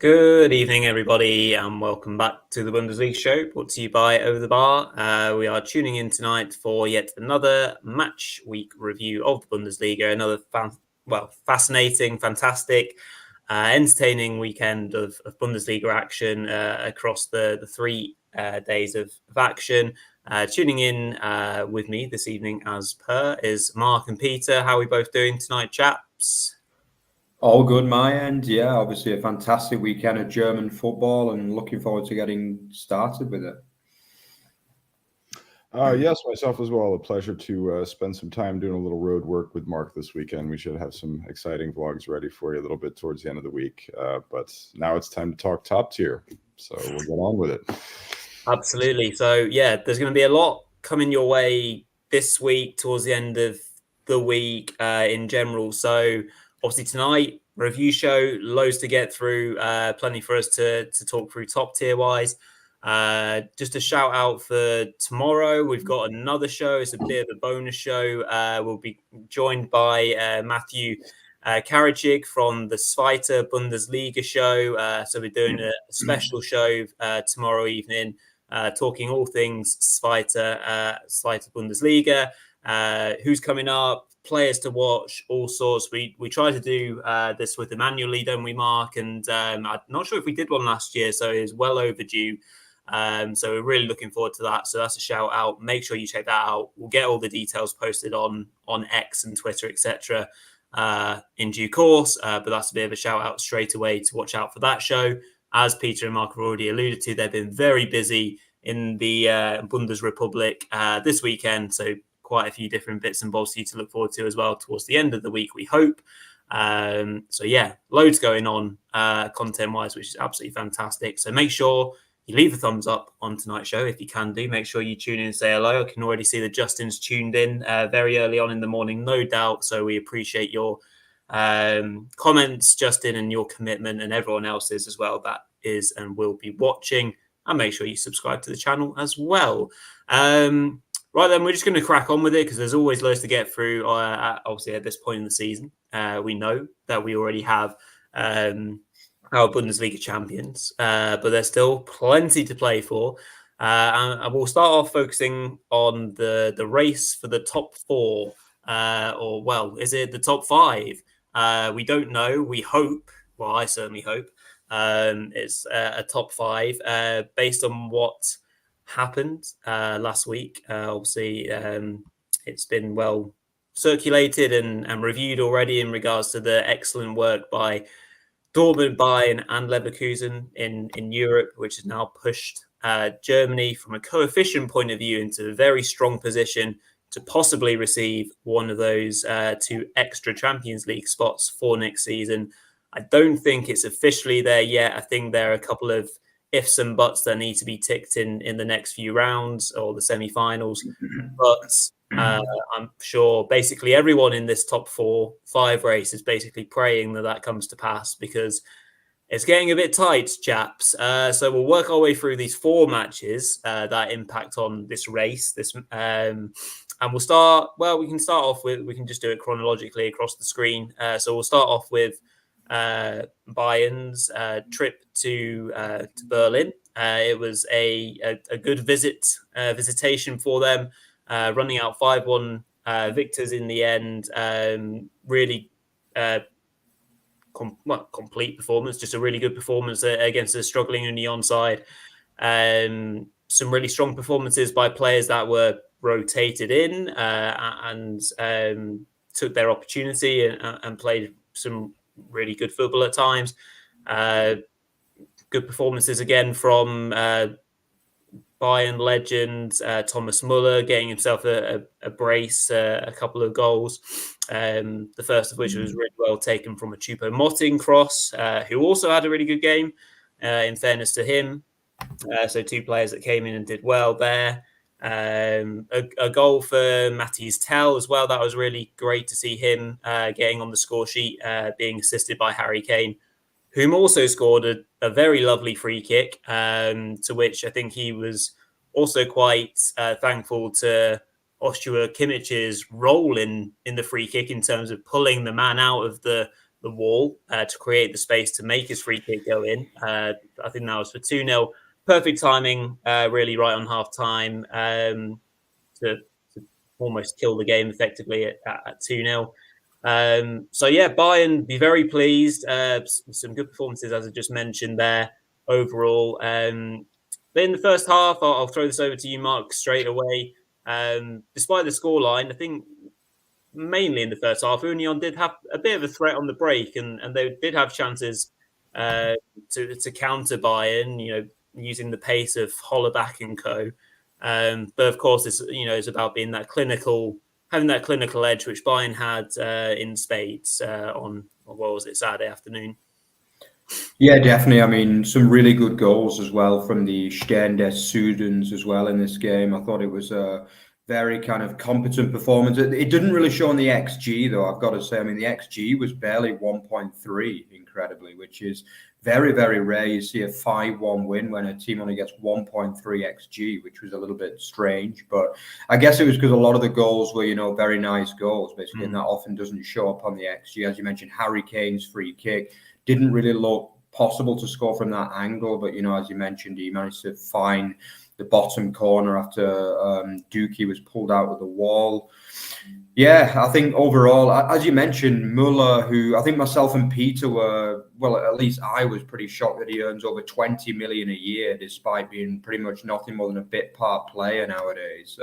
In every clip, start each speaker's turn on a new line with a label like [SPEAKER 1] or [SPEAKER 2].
[SPEAKER 1] Good evening, everybody, and welcome back to the Bundesliga Show, brought to you by Over the Bar. We are tuning in tonight for yet another match week review of the Bundesliga. Another fascinating, fantastic, entertaining weekend of Bundesliga action across the 3 days of action. Tuning in with me this evening, as per, is Mark and Peter. How are we both doing tonight, chaps?
[SPEAKER 2] All good, my end. Yeah, obviously a fantastic weekend of German football and looking forward to getting started with it.
[SPEAKER 3] Yes, myself as well. A pleasure to spend some time doing a little road work with Mark this weekend. We should have some exciting vlogs ready for you a little bit towards the end of the week. But now it's time to talk top tier. So we'll get on with it.
[SPEAKER 1] Absolutely. So, yeah, there's going to be a lot coming your way this week towards the end of the week in general. So, obviously, tonight, review show, loads to get through, plenty for us to talk through top tier wise. Just a shout out for tomorrow. We've got another show. It's a bit of a bonus show. We'll be joined by Matthew Karachik from the Zweite Bundesliga Show. So we're doing a special show tomorrow evening, talking all things Zweite Bundesliga, who's coming up, players to watch, all sorts. We try to do this with them annually, don't we, Mark? And I'm not sure if we did one last year, so it's well overdue. So we're really looking forward to that. So that's a shout out. Make sure you check that out. We'll get all the details posted on X and Twitter, etc. In due course. But that's a bit of a shout out straight away to watch out for that show. As Peter and Mark have already alluded to, they've been very busy in the Bundesrepublik this weekend. So quite a few different bits and bobs for you to look forward to as well towards the end of the week, we hope. So yeah, loads going on content-wise, which is absolutely fantastic. So make sure you leave a thumbs up on tonight's show if you can do. Make sure you tune in and say hello. I can already see that Justin's tuned in very early on in the morning, no doubt. So we appreciate your comments, Justin, and your commitment, and everyone else's as well that is and will be watching. And make sure you subscribe to the channel as well. Right then, we're just going to crack on with it because there's always loads to get through. Obviously, at this point in the season, we know that we already have our Bundesliga champions, but there's still plenty to play for. And we'll start off focusing on the race for the top 4, is it the top 5? We don't know. We hope. Well, I certainly hope it's a top 5 based on what happened last week. Obviously, it's been well circulated and reviewed already in regards to the excellent work by Dortmund, Bayern, and Leverkusen in Europe, which has now pushed Germany from a coefficient point of view into a very strong position to possibly receive one of those 2 extra Champions League spots for next season. I don't think it's officially there yet. I think there are a couple of ifs and buts that need to be ticked in the next few rounds or the semi-finals. But I'm sure basically everyone in this top 4-5 race is basically praying that comes to pass because it's getting a bit tight, chaps. So we'll work our way through these 4 matches that impact on this race. And we'll start, we can start off with, we can just do it chronologically across the screen. So we'll start off with Bayern's trip to Berlin. It was a good visitation for them, running out 5-1 victors in the end. Really complete performance, just a really good performance against a struggling Union side. Some really strong performances by players that were rotated in and took their opportunity and played some really good football at times. Good performances again from Bayern legend Thomas Muller, getting himself a brace, a couple of goals. The first of which was really well taken from a Choupo-Moting cross, who also had a really good game, in fairness to him. So 2 players that came in and did well there. A goal for Matthias Tell as well. That was really great to see him getting on the score sheet, being assisted by Harry Kane, whom also scored a very lovely free kick, to which I think he was also quite thankful to Joshua Kimmich's role in the free kick in terms of pulling the man out of the the wall to create the space to make his free kick go in. I think that was for 2-0. Perfect timing, really right on half time to almost kill the game effectively at 2-0. So yeah, Bayern be very pleased. Some good performances, as I just mentioned there, overall. But in the first half, I'll throw this over to you, Mark, straight away. Despite the scoreline, I think mainly in the first half, Union did have a bit of a threat on the break, and they did have chances to counter Bayern, using the pace of Hollerbach and co. But of course, it's about being having that clinical edge, which Bayern had in spades on what was it, Saturday afternoon.
[SPEAKER 2] Yeah, definitely. I mean, some really good goals as well from the Stern des Südens as well in this game. I thought it was a very kind of competent performance. It didn't really show on the XG, though, I've got to say. I mean, the XG was barely 1.3, incredibly, which is very, very rare. You see a 5-1 win when a team only gets 1.3 XG, which was a little bit strange. But I guess it was because a lot of the goals were, very nice goals, basically, and that often doesn't show up on the XG. As you mentioned, Harry Kane's free kick didn't really look possible to score from that angle, but as you mentioned, he managed to find the bottom corner after Dookie was pulled out of the wall. Yeah, I think overall, as you mentioned, Muller, who I think myself and Peter were, well, at least I was pretty shocked that he earns over 20 million a year, despite being pretty much nothing more than a bit part player nowadays.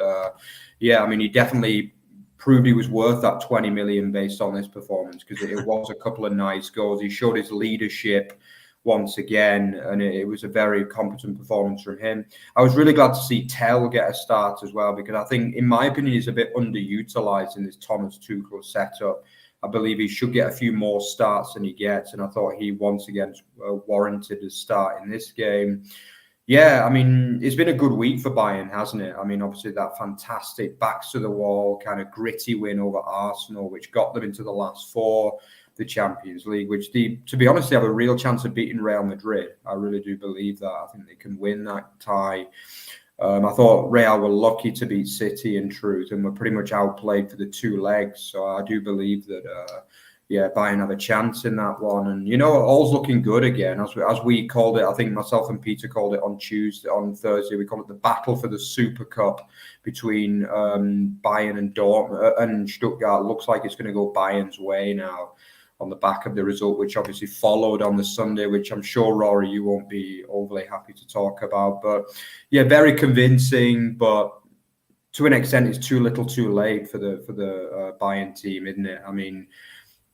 [SPEAKER 2] Yeah, I mean, he definitely proved he was worth that 20 million based on this performance, because it was a couple of nice goals. He showed his leadership once again, and it was a very competent performance from him. I was really glad to see Tell get a start as well, because I think, in my opinion, he's a bit underutilized in this Thomas Tuchel setup. I believe he should get a few more starts than he gets, and I thought he once again warranted a start in this game. Yeah, I mean, it's been a good week for Bayern, hasn't it? I mean, obviously that fantastic backs to the wall, kind of gritty win over Arsenal, which got them into the last four, the Champions League, which to be honest, they have a real chance of beating Real Madrid. I really do believe that. I think they can win that tie. I thought Real were lucky to beat City in truth, and were pretty much outplayed for the two legs. So I do believe that, Bayern have a chance in that one. And, all's looking good again. As we called it, I think myself and Peter called it on Thursday, we called it the battle for the Super Cup between Bayern and Dortmund and Stuttgart. Looks like it's going to go Bayern's way now, on the back of the result, which obviously followed on the Sunday, which I'm sure, Rory, you won't be overly happy to talk about. But yeah, very convincing, but to an extent, it's too little too late for the Bayern team, isn't it? I mean,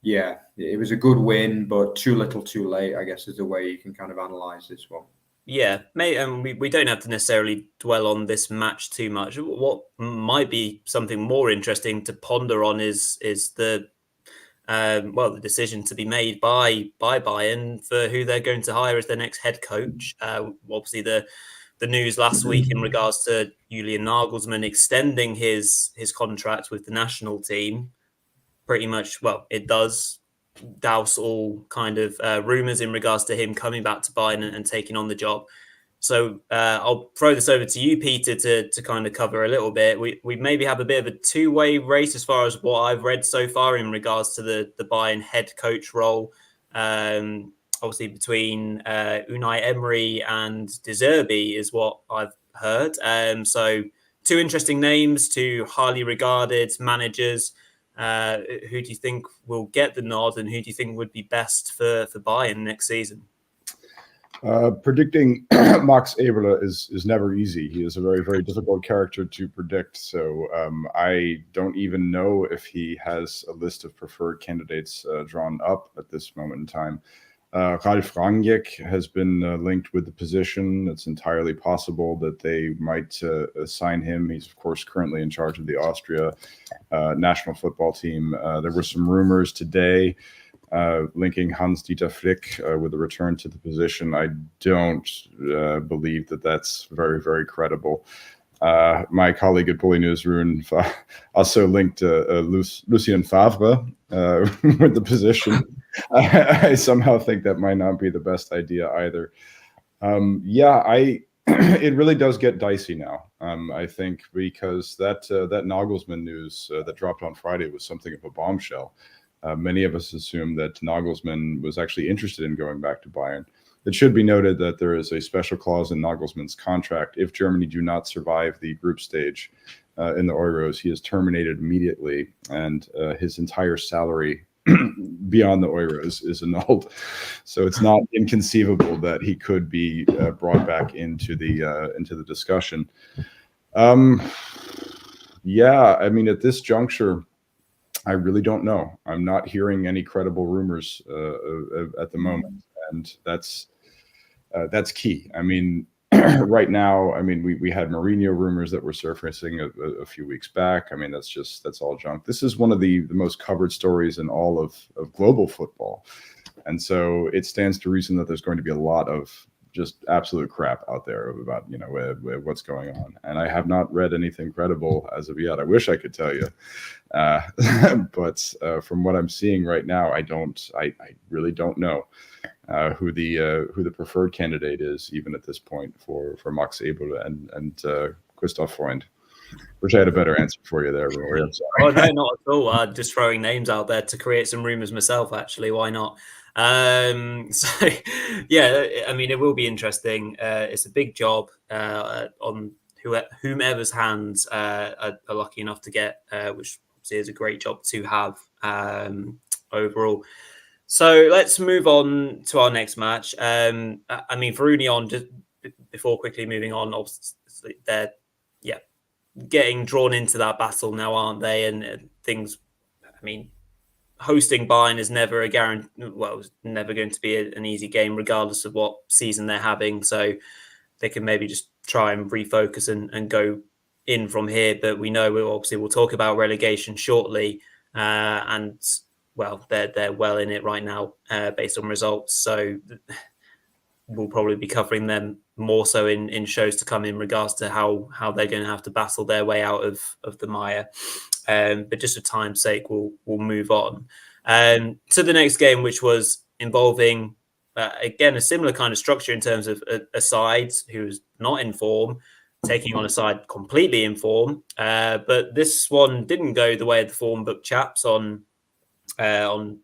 [SPEAKER 2] yeah, it was a good win, but too little too late, I guess, is the way you can kind of analyse this one.
[SPEAKER 1] Yeah, we don't have to necessarily dwell on this match too much. What might be something more interesting to ponder on is the the decision to be made by Bayern for who they're going to hire as their next head coach. Obviously, the news last week in regards to Julian Nagelsmann extending his contract with the national team, pretty much, it does douse all kind of rumours in regards to him coming back to Bayern and taking on the job. So I'll throw this over to you, Peter, to kind of cover a little bit. We maybe have a bit of a two-way race as far as what I've read so far in regards to the Bayern head coach role. Obviously, between Unai Emery and De Zerbi is what I've heard. So two interesting names, two highly regarded managers. Who do you think will get the nod, and who do you think would be best for Bayern next season?
[SPEAKER 3] Predicting Max Eberle is never easy. He is a very, very difficult character to predict. So I don't even know if he has a list of preferred candidates drawn up at this moment in time. Ralf Rangnick has been linked with the position. It's entirely possible that they might assign him. He's, of course, currently in charge of the Austria national football team. There were some rumors today linking Hans-Dieter Flick with a return to the position. I don't believe that that's very, very credible. My colleague at Bully Newsroom also linked Lucien Favre with the position. I somehow think that might not be the best idea either. It really does get dicey now. I think because that Nagelsmann news that dropped on Friday was something of a bombshell. Many of us assumed that Nagelsmann was actually interested in going back to Bayern. It should be noted that there is a special clause in Nagelsmann's contract. If Germany do not survive the group stage in the Euros, he is terminated immediately, and his entire salary beyond the Euros is annulled. So it's not inconceivable that he could be brought back into the discussion. Yeah, I mean, at this juncture, I really don't know. I'm not hearing any credible rumors at the moment, and that's key. I mean, right now, I mean, we had Mourinho rumors that were surfacing a few weeks back. I mean, that's all junk. This is one of the most covered stories in all of global football, and so it stands to reason that there's going to be a lot of just absolute crap out there about what's going on. And I have not read anything credible as of yet. I wish I could tell you, but from what I'm seeing right now, I really don't know who the preferred candidate is, even at this point, for Max Eberl and Christoph Freund. Wish I had a better answer for you there, Rory. I'm sorry.
[SPEAKER 1] Oh, no, not at all. Just throwing names out there to create some rumors myself, actually. Why not? So, yeah, I mean, it will be interesting. It's a big job on whomever's hands are lucky enough to get, which obviously is a great job to have overall. So let's move on to our next match. I mean, for Union, just before quickly moving on, obviously they're getting drawn into that battle now, aren't they? And things, I mean, hosting Bayern is never a guarantee. Well, it's never going to be an easy game, regardless of what season they're having. So they can maybe just try and refocus and go in from here. But we know we'll talk about relegation shortly, and well, they're well in it right now based on results. So we'll probably be covering them more so in shows to come in regards to how they're going to have to battle their way out of the mire. But just for time's sake, we'll move on to the next game, which was involving, again, a similar kind of structure in terms of a side who's not in form, taking on a side completely in form. But this one didn't go the way of the form book chaps on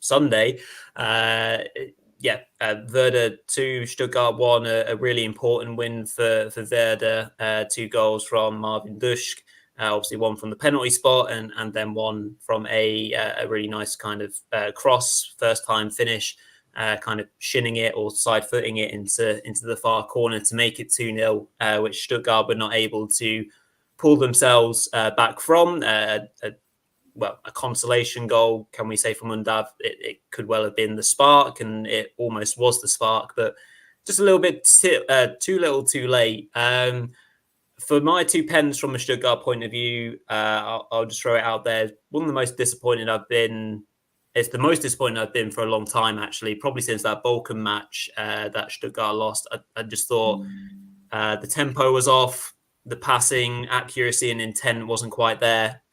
[SPEAKER 1] Sunday. Werder 2, Stuttgart 1, a really important win for Werder. 2 goals from Marvin Duschk, obviously one from the penalty spot, and then one from a really nice kind of cross, first time finish, kind of shinning it or side footing it into the far corner to make it 2-0, which Stuttgart were not able to pull themselves back from. A consolation goal, can we say, from Undav? It could well have been the spark, and it almost was the spark, but just a little bit too little, too late. For my 2 pence from a Stuttgart point of view, I'll just throw it out there. One of the most disappointed I've been. It's the most disappointed I've been for a long time, actually, probably since that Balkan match that Stuttgart lost. I just thought the tempo was off, the passing accuracy and intent wasn't quite there.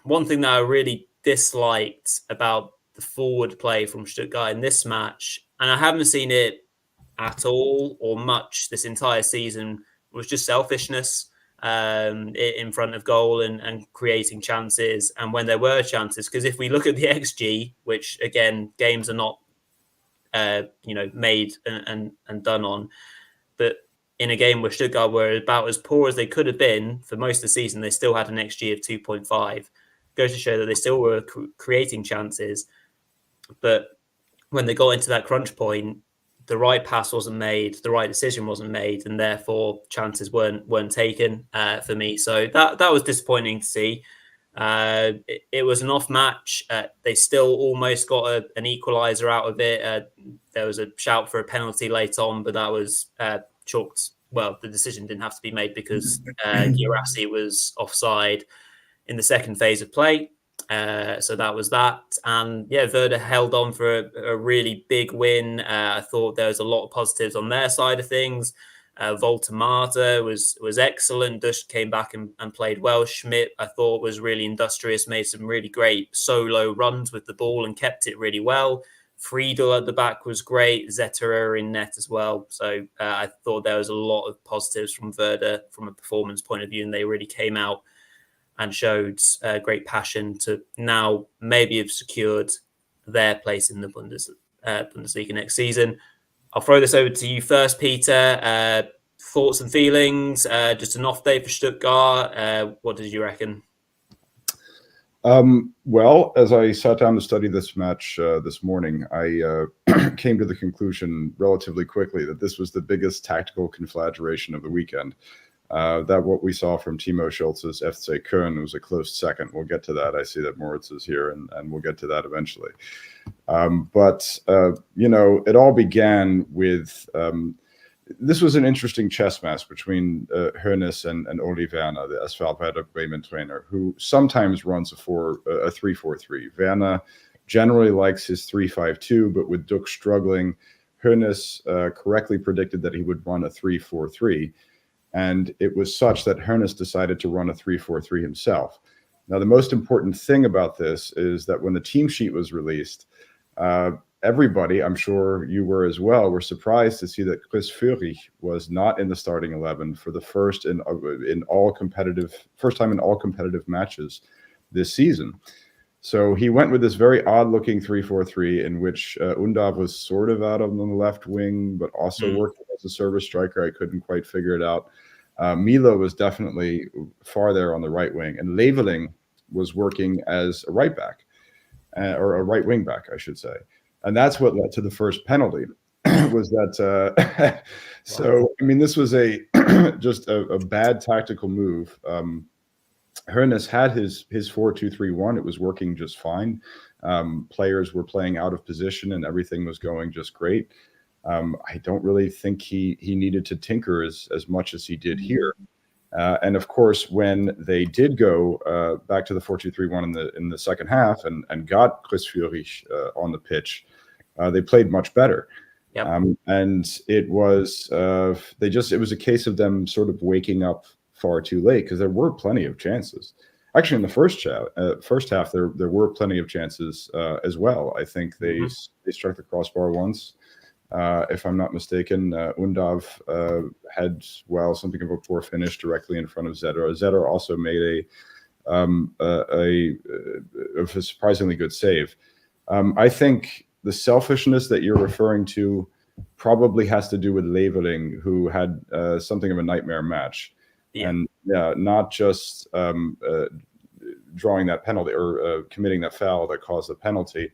[SPEAKER 1] One thing that I really disliked about the forward play from Stuttgart in this match, and I haven't seen it at all or much this entire season, was just selfishness in front of goal and creating chances. And when there were chances, because if we look at the XG, which again, games are not made and done on, but in a game where Stuttgart were about as poor as they could have been for most of the season, they still had an XG of 2.5. Goes to show that they still were creating chances. But when they got into that crunch point, the right pass wasn't made, the right decision wasn't made, and therefore chances weren't taken for me. So that was disappointing to see. It was an off match. They still almost got an equaliser out of it. There was a shout for a penalty late on, but that was chalked. Well, the decision didn't have to be made because Guirassy was offside in the second phase of play. So that was that. And yeah, Werder held on for a really big win. I thought there was a lot of positives on their side of things. Volta Marta was excellent. Dush came back and played well. Schmidt, I thought, was really industrious, made some really great solo runs with the ball and kept it really well. Friedel at the back was great. Zetterer in net as well. So I thought there was a lot of positives from Werder from a performance point of view, and they really came out and showed great passion to now maybe have secured their place in the Bundesliga next season. I'll throw this over to you first, Peter. Thoughts and feelings, just an off day for Stuttgart. What did you reckon?
[SPEAKER 3] Well, as I sat down to study this match this morning, I came to the conclusion relatively quickly that this was the biggest tactical conflagration of the weekend. That what we saw from Timo Schultz's FC Köln was a close second. We'll get to that. I see that Moritz is here, and we'll get to that eventually. But it all began with this was an interesting chess match between Hoeneß and Uli Werner, the SV Werder Bremen trainer, who sometimes runs a 3-4-3. Werner generally likes his 3-5-2, but with Duck struggling, Hoeneß correctly predicted that he would run a 3-4-3. And it was such that Hoeneß decided to run a 3-4-3 himself. Now, the most important thing about this is that when the team sheet was released, everybody, I'm sure you were as well, were surprised to see that Chris Führig was not in the starting 11 for the first time in all competitive matches this season. So he went with this very odd-looking 3-4-3 in which Undav was sort of out on the left wing, but also working as a service striker. I couldn't quite figure it out. Milo was definitely far there on the right wing, and Leveling was working as a right back, or a right wing back, I should say. And that's what led to the first penalty. Was that so? I mean, this was just a bad tactical move. Hoeneß had his 4-2-3-1. It was working just fine. Players were playing out of position, and everything was going just great. I don't really think he needed to tinker as much as he did here. And of course, when they did go back to the 4-2-3-1 in the second half and got Chris Führig on the pitch, they played much better.
[SPEAKER 1] Yep.
[SPEAKER 3] And it was it was a case of them sort of waking up far too late, because there were plenty of chances. Actually, in the first half, there were plenty of chances as well. I think they struck the crossbar once. If I'm not mistaken, Undav had something of a poor finish directly in front of Zeder. Zeder also made a surprisingly good save. I think the selfishness that you're referring to probably has to do with Leveling, who had something of a nightmare match, and not just drawing that penalty or committing that foul that caused the penalty.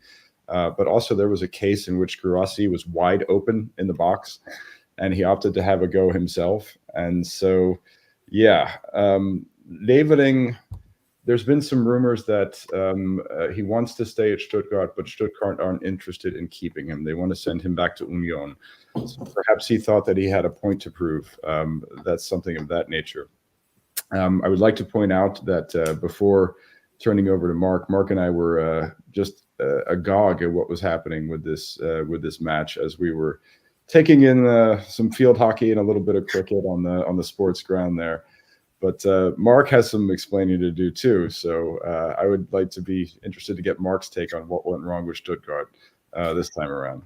[SPEAKER 3] But also there was a case in which Guirassy was wide open in the box, and he opted to have a go himself. And so, Leveling, there's been some rumors that he wants to stay at Stuttgart, but Stuttgart aren't interested in keeping him. They want to send him back to Union. So perhaps he thought that he had a point to prove. That's something of that nature. I would like to point out that before turning over to Mark and I were just agog at what was happening with this match, as we were taking in some field hockey and a little bit of cricket on the sports ground there. But Mark has some explaining to do too, so I would like to be interested to get Mark's take on what went wrong with Stuttgart this time around.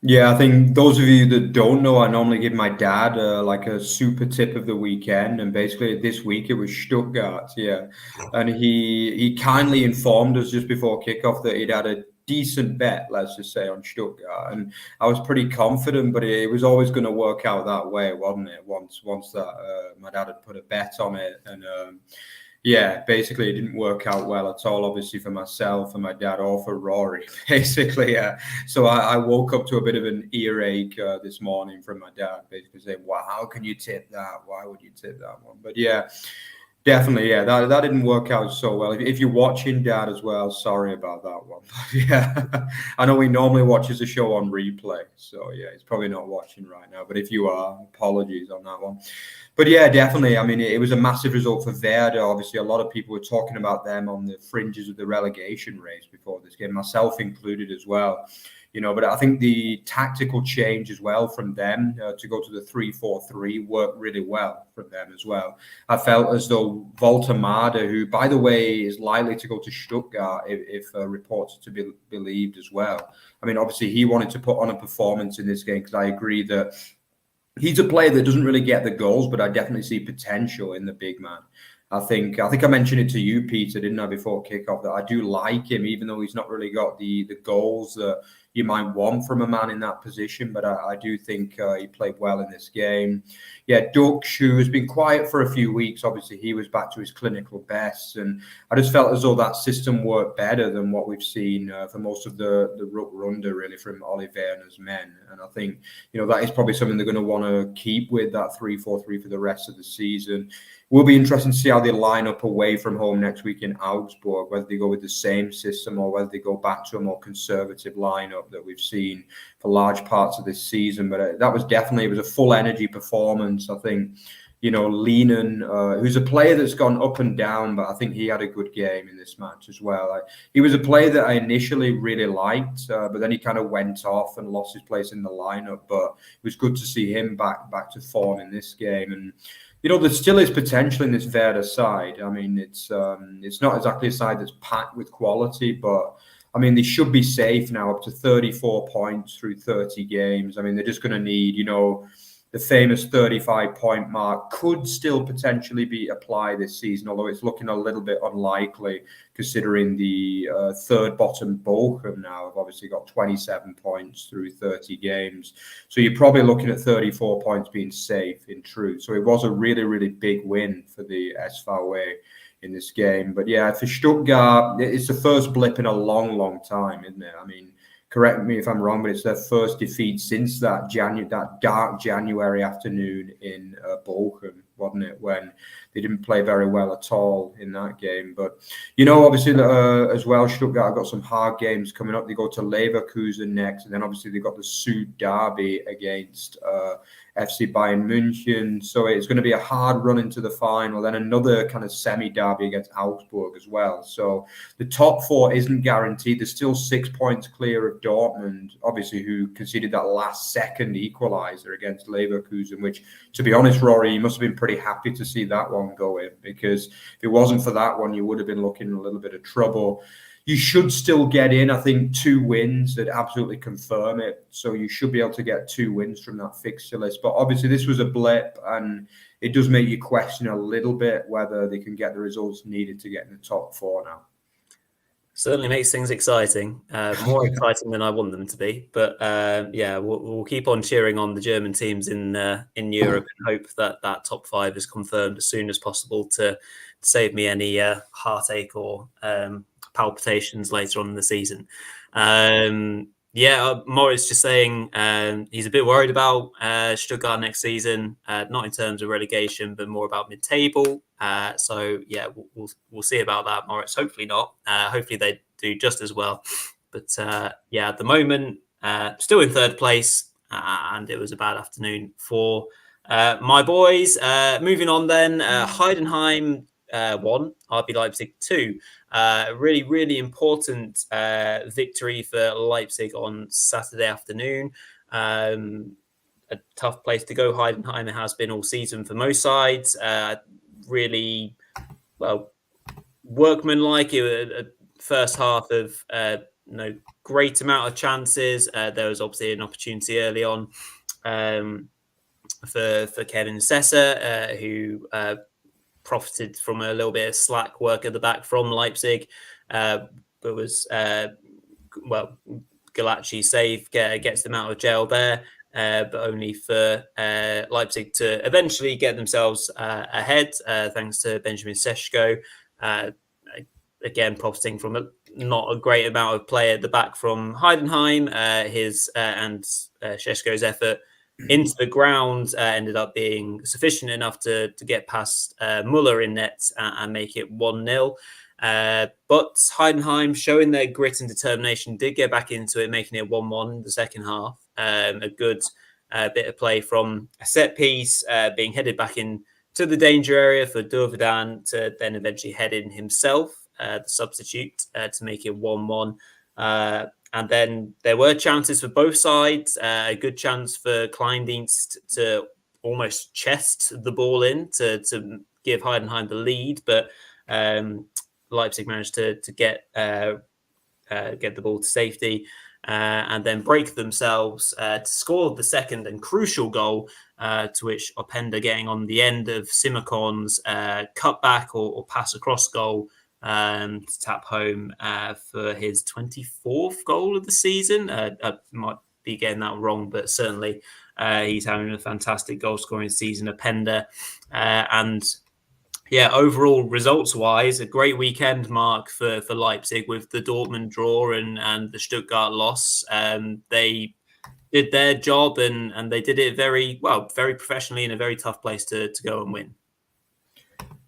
[SPEAKER 2] Yeah, I think those of you that don't know, I normally give my dad like a super tip of the weekend, and basically this week it was Stuttgart, and he kindly informed us just before kickoff that he'd had a decent bet, let's just say, on Stuttgart, and I was pretty confident, but it was always going to work out that way, wasn't it? Once that my dad had put a bet on it, and basically it didn't work out well at all, obviously, for myself and my dad, or for Rory, basically. So I woke up to a bit of an earache this morning from my dad, basically saying, wow, how can you tip that? Why would you tip that one? But definitely, that didn't work out so well. If you're watching, Dad, as well, sorry about that one. But I know he normally watches the show on replay, so he's probably not watching right now. But if you are, apologies on that one. But definitely, I mean, it was a massive result for Werder. Obviously, a lot of people were talking about them on the fringes of the relegation race before this game, myself included as well. But I think the tactical change as well from them to go to the 3-4-3 worked really well for them as well. I felt as though Walter Mader, who, by the way, is likely to go to Stuttgart if reports are to be believed as well. I mean, obviously, he wanted to put on a performance in this game, because I agree that he's a player that doesn't really get the goals, but I definitely see potential in the big man. I think I mentioned it to you, Peter, didn't I, before kickoff, that I do like him, even though he's not really got the goals that you might want from a man in that position. But I do think he played well in this game. Yeah, Dux, who has been quiet for a few weeks, obviously he was back to his clinical best, and I just felt as though that system worked better than what we've seen for most of the Rückrunde, really, from Ole Werner's men. And I think that is probably something they're going to want to keep with that 3-4-3 for the rest of the season. Will be interesting to see how they line up away from home next week in Augsburg, whether they go with the same system or whether they go back to a more conservative lineup that we've seen for large parts of this season. But that was definitely, it was a full energy performance. I think, Lehnen, who's a player that's gone up and down, but I think he had a good game in this match as well. He was a player that I initially really liked, but then he kind of went off and lost his place in the lineup. But it was good to see him back to form in this game. And there still is potential in this Werder side. I mean, it's not exactly a side that's packed with quality, but I mean, they should be safe now, up to 34 points through 30 games. I mean, they're just going to need, the famous 35-point mark could still potentially be applied this season, although it's looking a little bit unlikely considering the third bottom Bochum now have obviously got 27 points through 30 games. So you're probably looking at 34 points being safe in truth. So it was a really, really big win for the SVW in this game. But yeah, for Stuttgart, it's the first blip in a long, long time, isn't it? I mean, correct me if I'm wrong, but it's their first defeat since that dark January afternoon in Bochum, wasn't it? When they didn't play very well at all in that game. But, obviously as well, Stuttgart have got some hard games coming up. They go to Leverkusen next, and then obviously they got the Süd derby against FC Bayern München. So it's going to be a hard run into the final, then another kind of semi-derby against Augsburg as well. So the top four isn't guaranteed. There's still 6 points clear of Dortmund, obviously, who conceded that last-second equaliser against Leverkusen, which, to be honest, Rory, you must have been pretty happy to see that one go in, because if it wasn't for that one, you would have been looking in a little bit of trouble. You should still get in, I think, 2 wins that absolutely confirm it. So you should be able to get 2 wins from that fixture list. But obviously this was a blip, and it does make you question a little bit whether they can get the results needed to get in the top 4 now.
[SPEAKER 1] Certainly makes things exciting, more exciting than I want them to be. But we'll keep on cheering on the German teams in Europe and hope that top 5 is confirmed as soon as possible to save me any heartache or palpitations later on in the season. Morris just saying he's a bit worried about Stuttgart next season, not in terms of relegation, but more about mid-table. We'll see about that, Morris. Hopefully not. Hopefully they do just as well. But at the moment, still in 3rd place, and it was a bad afternoon for my boys. Moving on then, Heidenheim 1, RB Leipzig 2. Really, really important victory for Leipzig on Saturday afternoon. A tough place to go. Heidenheim has been all season for most sides. Really, workmanlike. A first half of no great amount of chances. There was obviously an opportunity early on for Kevin Sessa, who profited from a little bit of slack work at the back from Leipzig, but was Galacci's save gets them out of jail there, but only for Leipzig to eventually get themselves ahead, thanks to Benjamin Seschko. Again, profiting from not a great amount of play at the back from Heidenheim. His and Seschko's effort into the ground ended up being sufficient enough to get past Muller in net and make it 1-0. But Heidenheim, showing their grit and determination, did get back into it, making it 1-1 in the second half. A good bit of play from a set piece, being headed back in to the danger area for Durvedan to then eventually head in himself, the substitute, to make it 1-1. And then there were chances for both sides. A good chance for Kleindienst to almost chest the ball in to give Heidenheim the lead, but Leipzig managed to get the ball to safety. and then break themselves to score the second and crucial goal, to which Openda getting on the end of Simakon's cutback or pass across goal to tap home for his 24th goal of the season. I might be getting that wrong, but certainly he's having a fantastic goal scoring season, Openda. And yeah, overall results-wise, a great weekend, Mark, for Leipzig with the Dortmund draw and the Stuttgart loss. They did their job and they did it very professionally in a very tough place to go and win.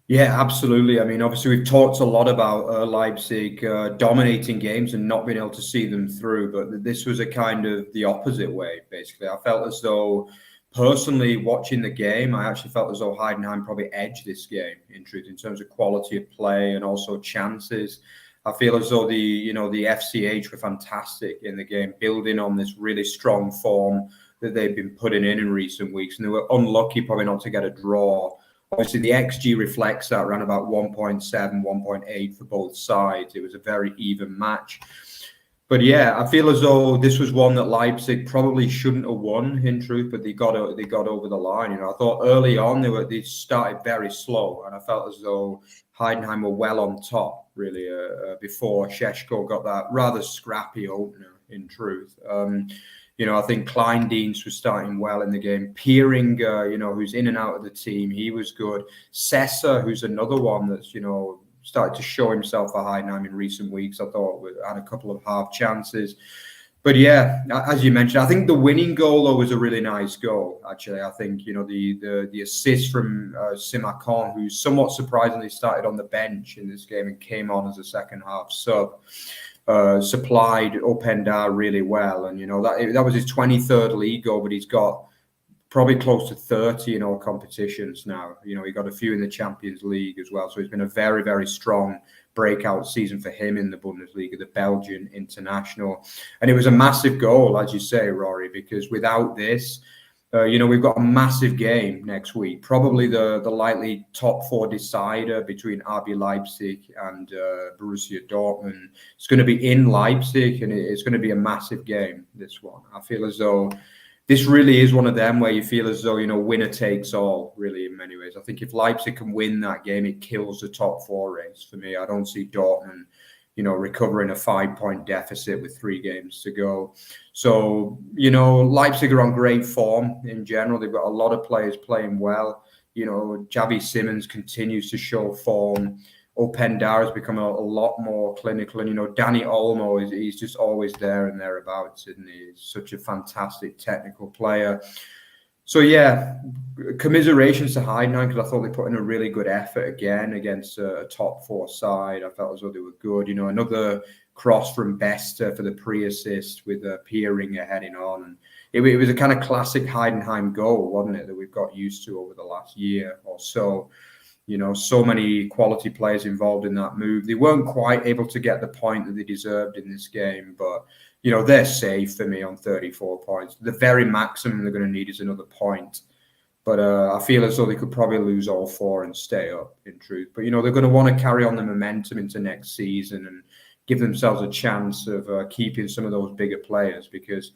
[SPEAKER 2] Yeah, absolutely. I mean, obviously, we've talked a lot about Leipzig dominating games and not being able to see them through, but this was a kind of the opposite way, basically. I felt as though, personally, watching the game, I actually felt as though Heidenheim probably edged this game, in truth, in terms of quality of play and also chances. I feel as though the FCH were fantastic in the game, building on this really strong form that they've been putting in recent weeks, and they were unlucky probably not to get a draw. Obviously, the XG reflects that, around about 1.7, 1.8 for both sides. It was a very even match. But yeah, I feel as though this was one that Leipzig probably shouldn't have won, in truth, but they got over the line. I thought early on they started very slow, and I felt as though Heidenheim were well on top, really, before Šeško got that rather scrappy opener, in truth. I think Kleindienst was starting well in the game. Peering, who's in and out of the team, he was good. Sessa, who's another one that's, started to show himself for Heidenheim in recent weeks. I thought had a couple of half chances. But yeah, as you mentioned, I think the winning goal, though, was a really nice goal, actually. I think, the assist from Simakon, who somewhat surprisingly started on the bench in this game and came on as a second half sub. Supplied Openda really well, and that was his 23rd league goal, but he's got probably close to 30 in all competitions now. He got a few in the Champions League as well, so it's been a very, very strong breakout season for him in the Bundesliga, the Belgian international. And it was a massive goal, as you say, Rory, because without this, we've got a massive game next week, probably the likely top four decider between RB Leipzig and Borussia Dortmund. It's going to be in Leipzig, and it's going to be a massive game, this one. I feel as though this really is one of them where you feel as though, winner takes all, really, in many ways. I think if Leipzig can win that game, it kills the top four race for me. I don't see Dortmund recovering a 5-point deficit with 3 games to go. So, Leipzig are on great form in general. They've got a lot of players playing well. Xavi Simons continues to show form. Openda has become a lot more clinical. And, Danny Olmo, he's just always there and thereabouts, isn't he? He's such a fantastic technical player. So, yeah, commiserations to Heidenheim, because I thought they put in a really good effort again against a top 4 side. I felt as though they were good. Another cross from Bester for the pre-assist with Peering heading on. And it was a kind of classic Heidenheim goal, wasn't it, that we've got used to over the last year or so. So many quality players involved in that move. They weren't quite able to get the point that they deserved in this game, but they're safe for me on 34 points. The very maximum they're going to need is another point. But I feel as though they could probably lose all 4 and stay up, in truth. But, they're going to want to carry on the momentum into next season and give themselves a chance of keeping some of those bigger players, because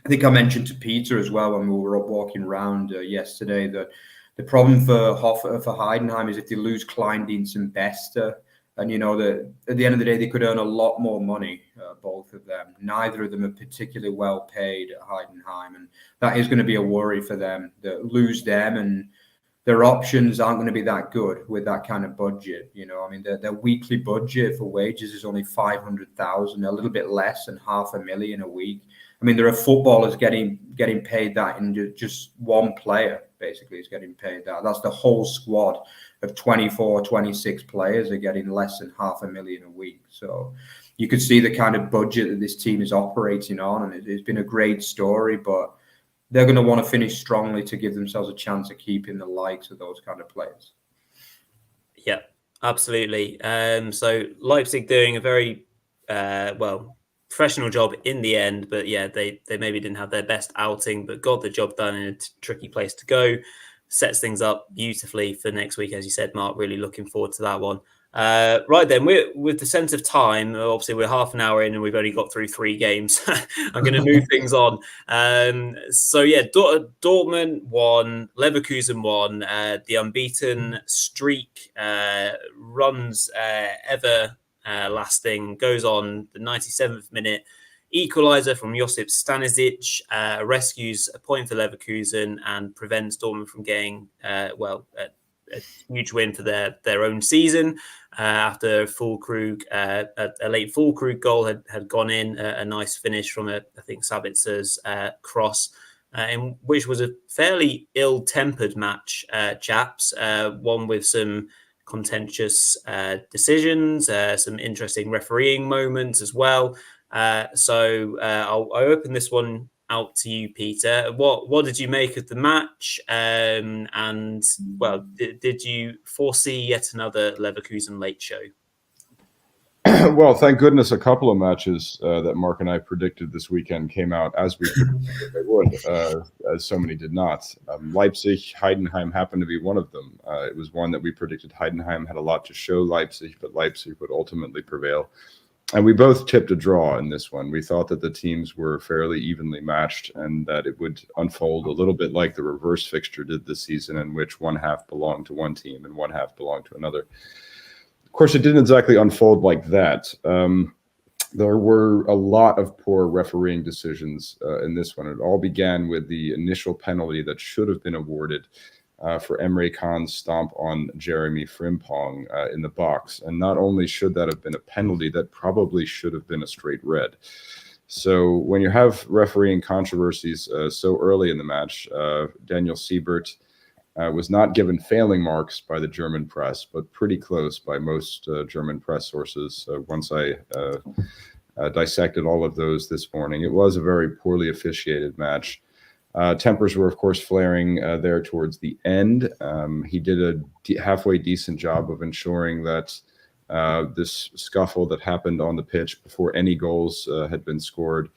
[SPEAKER 2] I think I mentioned to Petre as well when we were up walking around yesterday that the problem for Heidenheim is if they lose Kleindienst and Bester, and that at the end of the day they could earn a lot more money, both of them. Neither of them are particularly well paid at Heidenheim, and that is going to be a worry for them. That lose them, and their options aren't going to be that good with that kind of budget. Their weekly budget for wages is only 500,000, a little bit less than $500,000 a week. There are footballers getting paid that, in just one player basically is getting paid that. That's the whole squad of 24, 26 players are getting less than $500,000 a week. So you could see the kind of budget that this team is operating on, and it's been a great story, but they're going to want to finish strongly to give themselves a chance of keeping the likes of those kind of players.
[SPEAKER 1] Yeah, absolutely. So Leipzig doing a very, professional job in the end, but yeah, they maybe didn't have their best outing, but got the job done in a tricky place to go. Sets things up beautifully for next week, as you said, Mark. Really looking forward to that one. Right then, we're with the sense of time. Obviously, we're half an hour in, and we've only got through 3 games. I'm going to move things on. So yeah, Dortmund won, Leverkusen won. The unbeaten streak runs ever lasting. Goes on the 97th minute. Equaliser from Josip Stanisic rescues a point for Leverkusen and prevents Dortmund from getting a huge win for their own season. After Füllkrug, a late Füllkrug goal had gone in, a nice finish from I think Sabitzer's cross, which was a fairly ill-tempered match, chaps. One with some contentious decisions, some interesting refereeing moments as well. So I'll open this one out to you, Peter. What did you make of the match? And well, did you foresee yet another Leverkusen late show?
[SPEAKER 3] Well, thank goodness a couple of matches that Mark and I predicted this weekend came out as we predicted they would, as so many did not. Leipzig, Heidenheim happened to be one of them. It was one that we predicted Heidenheim had a lot to show Leipzig, but Leipzig would ultimately prevail. And we both tipped a draw in this one. We thought that the teams were fairly evenly matched and that it would unfold a little bit like the reverse fixture did this season, in which one half belonged to one team and one half belonged to another. Of course, it didn't exactly unfold like that. There were a lot of poor refereeing decisions in this one. It all began with the initial penalty that should have been awarded for Emre Can's stomp on Jeremy Frimpong in the box. And not only should that have been a penalty, that probably should have been a straight red. So when you have refereeing controversies so early in the match, Daniel Siebert was not given failing marks by the German press, but pretty close by most German press sources. Once I dissected all of those this morning, it was a very poorly officiated match. Tempers were, of course, flaring there towards the end. He did a halfway decent job of ensuring that this scuffle that happened on the pitch before any goals had been scored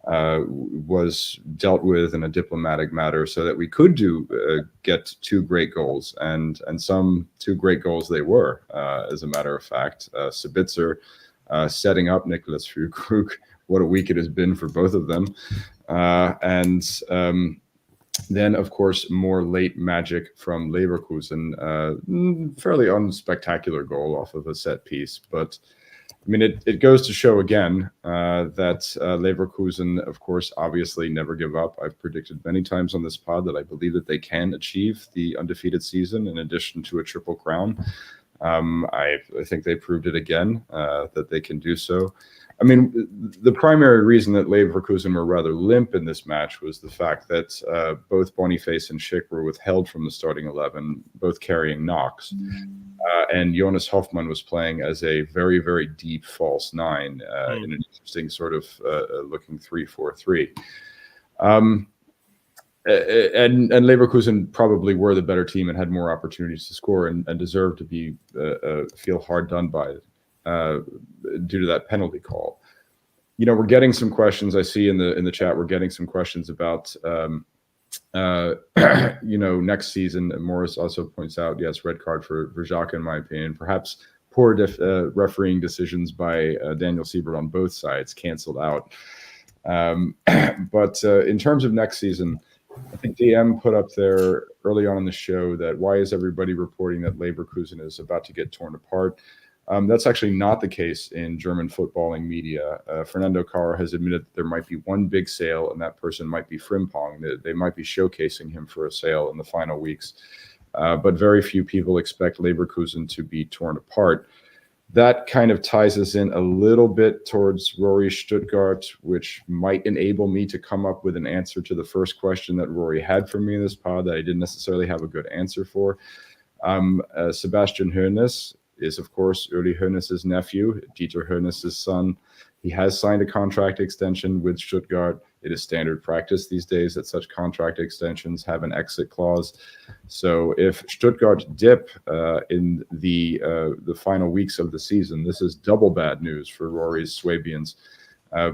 [SPEAKER 3] was dealt with in a diplomatic manner, so that we could get 2 great goals, and some 2 great goals they were, as a matter of fact. Sabitzer setting up Niklas Füllkrug. What a week it has been for both of them. And then, of course, more late magic from Leverkusen. Fairly unspectacular goal off of a set piece. But, I mean, it goes to show again that Leverkusen, of course, obviously never give up. I've predicted many times on this pod that I believe that they can achieve the undefeated season in addition to a triple crown. I think they proved it again, that they can do so. I mean, the primary reason that Leverkusen were rather limp in this match was the fact that both Boniface and Schick were withheld from the starting 11, both carrying knocks. And Jonas Hoffmann was playing as a very, very deep false 9 in an interesting sort of looking 3-4-3. And Leverkusen probably were the better team and had more opportunities to score and deserved to be feel hard done by due to that penalty call. You know, we're getting some questions. I see in the chat we're getting some questions about next season. And Morris also points out, yes, red card for Xhaka, in my opinion. Perhaps poor refereeing decisions by Daniel Siebert on both sides canceled out. But in terms of next season, I think DM put up there early on in the show that why is everybody reporting that Leverkusen is about to get torn apart? That's actually not the case in German footballing media. Fernando Carr has admitted that there might be one big sale, and that person might be Frimpong. They might be showcasing him for a sale in the final weeks. But very few people expect Leverkusen to be torn apart. That kind of ties us in a little bit towards Rory Stuttgart, which might enable me to come up with an answer to the first question that Rory had for me in this pod that I didn't necessarily have a good answer for. Sebastian Hoeneß is, of course, Uli Hoeneß's nephew, Dieter Hoeneß's son. He has signed a contract extension with Stuttgart. It is standard practice these days that such contract extensions have an exit clause. So if Stuttgart dip in the final weeks of the season, this is double bad news for Rory's Swabians,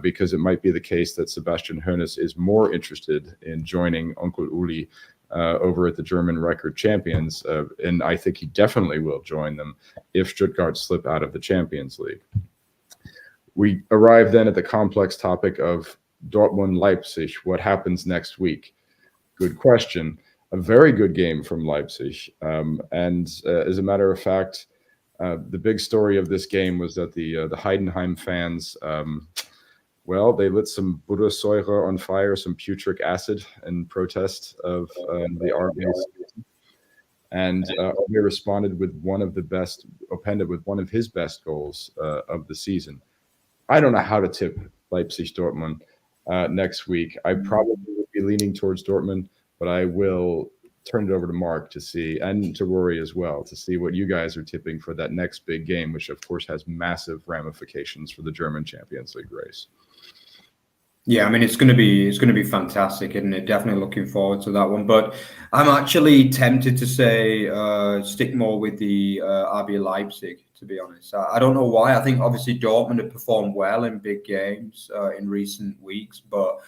[SPEAKER 3] because it might be the case that Sebastian Hoeneß is more interested in joining Uncle Uli over at the German record champions. And I think he definitely will join them if Stuttgart slip out of the Champions League. We arrive then at the complex topic of Dortmund Leipzig. What happens next week? Good question. A very good game from Leipzig. As a matter of fact, the big story of this game was that the Heidenheim fans, they lit some Buttersäure on fire, some putric acid in protest of the RB. And they responded with Openda with one of his best goals of the season. I don't know how to tip Leipzig Dortmund next week. I probably would be leaning towards Dortmund, but I will turn it over to Mark to see, and to Rory as well, to see what you guys are tipping for that next big game, which of course has massive ramifications for the German Champions League race.
[SPEAKER 2] Yeah, I mean, it's going to be fantastic, isn't it? Definitely looking forward to that one. But I'm actually tempted to say stick more with the RB Leipzig, to be honest. I don't know why. I think obviously Dortmund have performed well in big games in recent weeks, but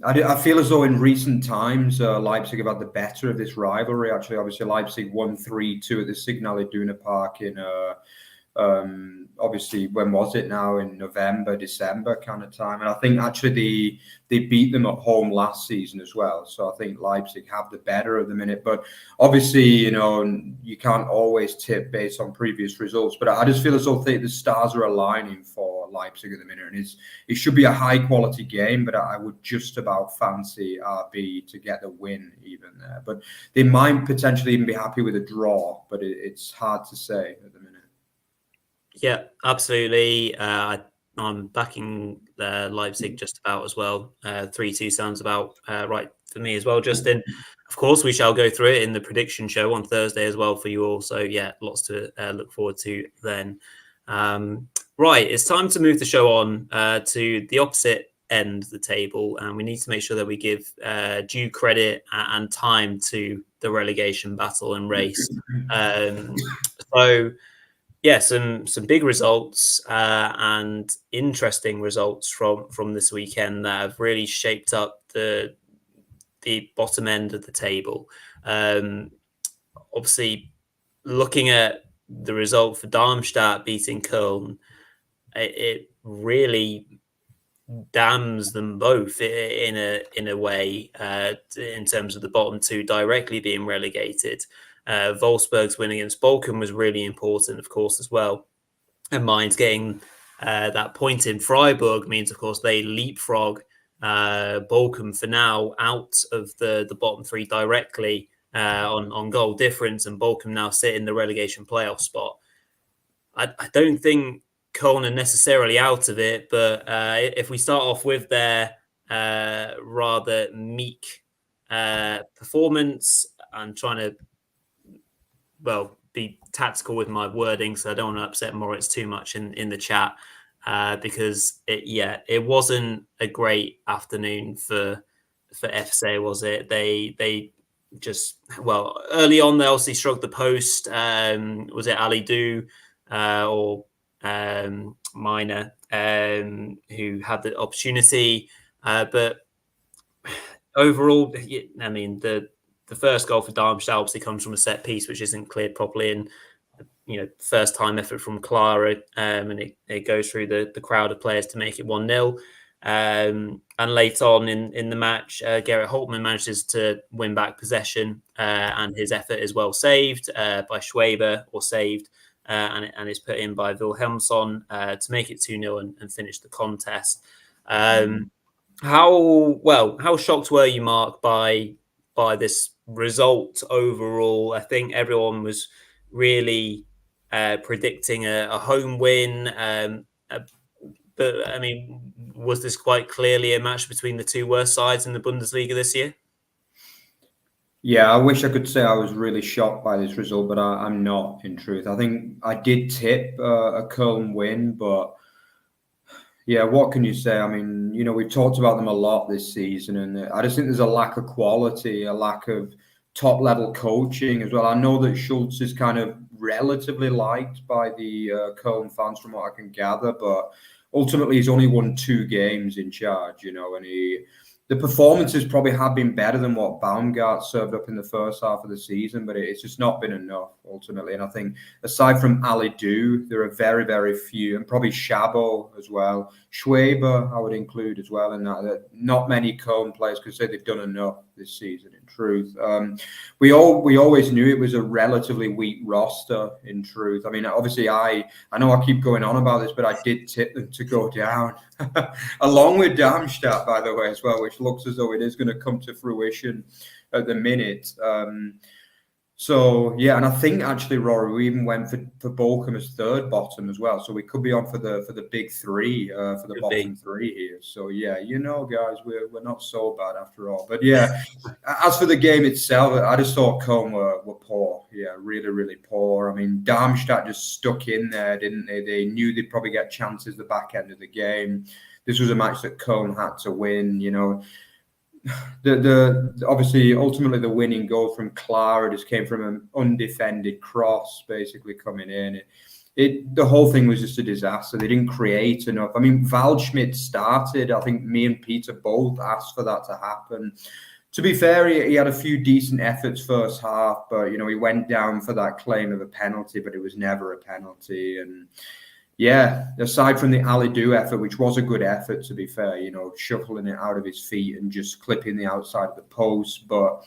[SPEAKER 2] I feel as though in recent times Leipzig have had the better of this rivalry. Actually, obviously Leipzig won 3-2 at the Signal Iduna Park in obviously, when was it now? In November, December kind of time. And I think actually they beat them at home last season as well. So I think Leipzig have the better of the minute. But obviously, you can't always tip based on previous results. But I just feel as though the stars are aligning for Leipzig at the minute. And it should be a high quality game, but I would just about fancy RB to get the win even there. But they might potentially even be happy with a draw, but it's hard to say at the minute.
[SPEAKER 1] Yeah, absolutely. I'm backing Leipzig just about as well. 3-2 sounds about right for me as well, Justin. Of course, we shall go through it in the prediction show on Thursday as well for you all. So, yeah, lots to look forward to then. Right, it's time to move the show on to the opposite end of the table. And we need to make sure that we give due credit and time to the relegation battle and race. Yeah, some big results and interesting results from this weekend that have really shaped up the bottom end of the table. Obviously, looking at the result for Darmstadt beating Köln, it really damns them both in a way in terms of the bottom two directly being relegated. Wolfsburg's win against Bochum was really important, of course, as well. And Mainz getting that point in Freiburg means, of course, they leapfrog Bochum for now out of the bottom three directly on goal difference, and Bochum now sit in the relegation playoff spot. I don't think Köln are necessarily out of it, but if we start off with their rather meek performance, I'm trying to be tactical with my wording, so I don't want to upset Moritz too much in the chat because it wasn't a great afternoon for FC, was it? They just early on they obviously shrugged the post. Was it Ali Du or Minor who had the opportunity, but overall, I mean the first goal for Darmstadt obviously comes from a set piece, which isn't cleared properly, and first time effort from Clara, and it goes through the crowd of players to make it 1-0. And late on in the match, Gerrit Holtmann manages to win back possession, and his effort is well saved by Schwaber, and is put in by Wilhelmsson to make it 2-0 and finish the contest. How shocked were you, Mark, by this result overall? I think everyone was really predicting a home win. But, I mean, was this quite clearly a match between the two worst sides in the Bundesliga this year?
[SPEAKER 2] Yeah, I wish I could say I was really shocked by this result, but I'm not, in truth. I think I did tip a Köln win, but yeah, what can you say? I mean, we've talked about them a lot this season, and I just think there's a lack of quality, a lack of top-level coaching as well. I know that Schultz is kind of relatively liked by the Köln fans from what I can gather, but ultimately he's only won 2 games in charge, and the performances probably have been better than what Baumgart served up in the first half of the season, but it's just not been enough ultimately. And I think aside from Ali Du, there are very, very few, and probably Szabo as well. Schwaber, I would include as well in that. Not many Köln players could say they've done enough this season, in truth. We always knew it was a relatively weak roster, in truth. I mean, obviously, I know I keep going on about this, but I did tip them to go down, along with Darmstadt, by the way, as well, which looks as though it is going to come to fruition at the minute. So, yeah, and I think actually, Rory, we even went for Bochum as third bottom as well. So we could be on for the big three, for the bottom three here. So, yeah, guys, we're not so bad after all. But, yeah, as for the game itself, I just thought Köln were poor. Yeah, really, really poor. I mean, Darmstadt just stuck in there, didn't they? They knew they'd probably get chances the back end of the game. This was a match that Köln had to win, Obviously, ultimately, the winning goal from Clara just came from an undefended cross, basically coming in. The whole thing was just a disaster. They didn't create enough. I mean, Waldschmidt started. I think me and Peter both asked for that to happen. To be fair, he had a few decent efforts first half, but he went down for that claim of a penalty, but it was never a penalty. And yeah, aside from the Ali Du effort, which was a good effort, to be fair, shuffling it out of his feet and just clipping the outside of the post, but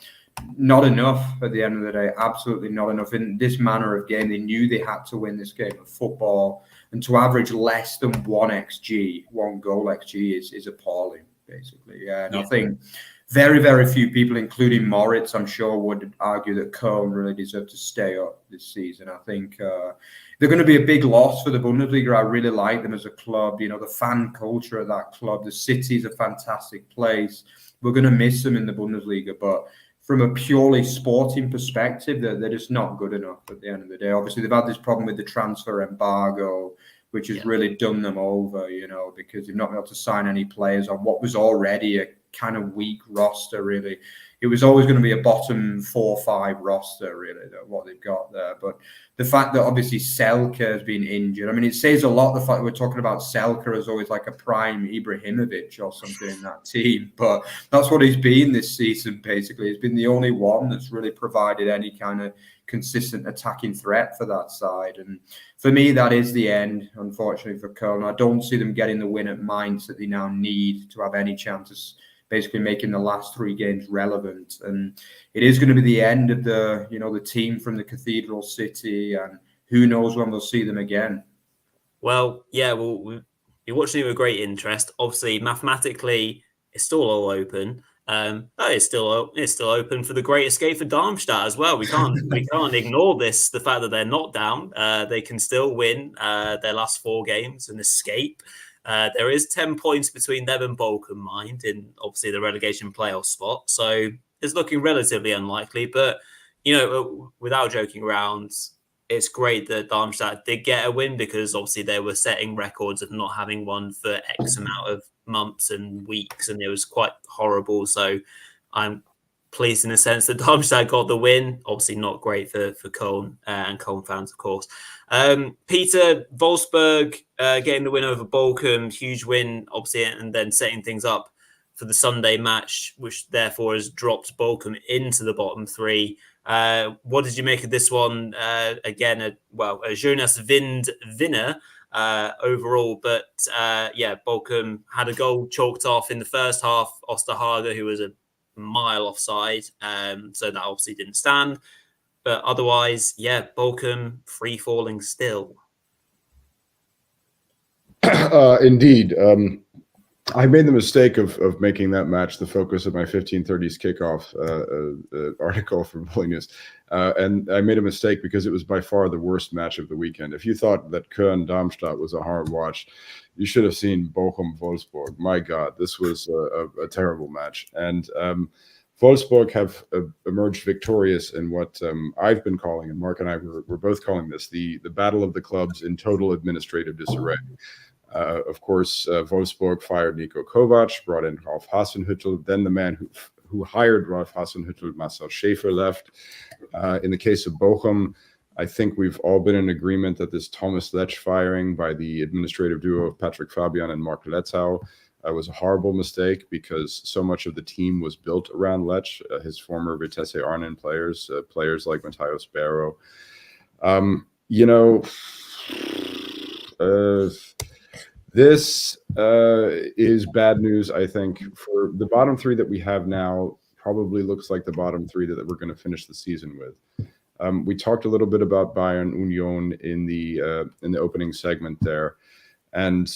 [SPEAKER 2] not enough at the end of the day. Absolutely not enough. In this manner of game, they knew they had to win this game of football, and to average less than one goal XG is appalling, basically. Yeah, and I think very, very few people, including Moritz, I'm sure, would argue that Köln really deserve to stay up this season. I think they're going to be a big loss for the Bundesliga. I really like them as a club. The fan culture of that club. The city is a fantastic place. We're going to miss them in the Bundesliga, but from a purely sporting perspective, they're just not good enough at the end of the day. Obviously, they've had this problem with the transfer embargo, which has really done them over, because they've not been able to sign any players on what was already a kind of weak roster, really. It was always going to be a bottom 4-5 roster, really, what they've got there. But the fact that obviously Selke has been injured, I mean, it says a lot, the fact that we're talking about Selke as always like a prime Ibrahimovic or something in that team. But that's what he's been this season, basically. He's been the only one that's really provided any kind of consistent attacking threat for that side. And for me, that is the end, unfortunately, for Köln. I don't see them getting the win at Mainz that they now need to have any chances, basically making the last three games relevant. And it is going to be the end of the team from the Cathedral City, and who knows when we'll see them again.
[SPEAKER 1] Well, yeah, we'll be watching it with great interest. Obviously, mathematically, it's still all open. It's still open for the great escape for Darmstadt as well. We can't ignore this. The fact that they're not down, they can still win their last four games and escape. There is 10 points between them and Bochum, mind, in obviously the relegation playoff spot. So it's looking relatively unlikely. But, without joking around, it's great that Darmstadt did get a win, because obviously they were setting records of not having one for X amount of months and weeks, and it was quite horrible. So I'm pleased in the sense that Darmstadt got the win. Obviously not great for Köln and Köln fans, of course. Peter, Wolfsburg getting the win over Bochum, huge win, obviously, and then setting things up for the Sunday match, which therefore has dropped Bochum into the bottom three. What did you make of this one? Again, a Jonas Wind winner overall, but Bochum had a goal chalked off in the first half. Osterhager, who was a mile offside, so that obviously didn't stand. But otherwise, Bochum free falling still.
[SPEAKER 3] Indeed. I made the mistake of making that match the focus of my 1530s kickoff article for Bully News. And I made a mistake because it was by far the worst match of the weekend. If you thought that Köln-Darmstadt was a hard watch, you should have seen Bochum-Wolfsburg. My God, this was a terrible match. And Wolfsburg have emerged victorious in what I've been calling, and Mark and I were both calling this, the battle of the clubs in total administrative disarray. Of course, Wolfsburg fired Niko Kovac, brought in Ralf Hasenhüttl. Then the man who hired Ralf Hasenhüttl, Marcel Schäfer, left. In the case of Bochum, I think we've all been in agreement that this Thomas Lech firing by the administrative duo of Patrick Fabian and Mark Letzau was a horrible mistake because so much of the team was built around Lech, his former Vitesse Arnhem players, players like Matteo Sparrow. This is bad news, I think, for the bottom three that we have now. Probably looks like the bottom three that we're going to finish the season with. We talked a little bit about Bayern Union in the opening segment there, and